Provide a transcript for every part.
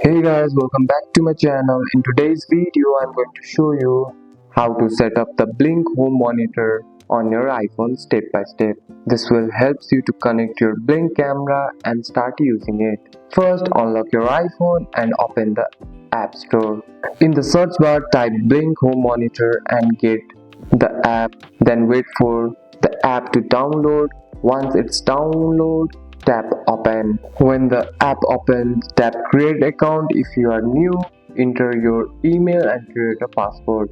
Hey guys, welcome back to my channel. In today's video, I'm going to show you how to set up the Blink home monitor on your iPhone step by step. This will help you to connect your Blink camera and start using it. First, unlock your iPhone and open the App Store. In the search bar, type Blink home monitor and get the app. Then wait for the app to download. Once it's downloaded, tap open. When the app opens, tap create account. If you are new, enter your email and create a password.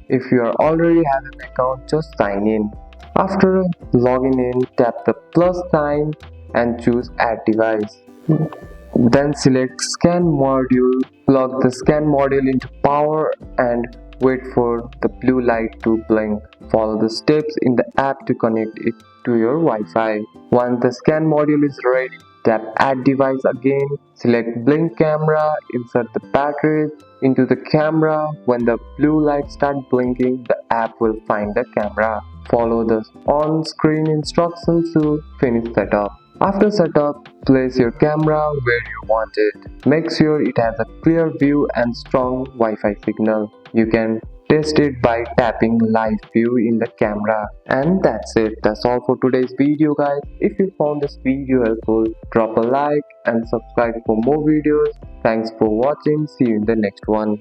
If you are already have an account, just sign in. After logging in, tap the plus sign and choose add device. Then select scan module, plug the scan module into power and wait for the blue light to blink. Follow the steps in the app to connect it to your Wi-Fi. Once the scan module is ready, tap add device again, select blink camera, insert the batteries into the camera. When the blue light starts blinking, the app will find the camera. Follow the on-screen instructions to finish setup. After setup, place your camera where you want it. Make sure it has a clear view and strong Wi-Fi signal. You can test it by tapping live view in the camera. And that's it. That's all for today's video guys. If you found this video helpful, drop a like and subscribe for more videos. Thanks for watching. See you in the next one.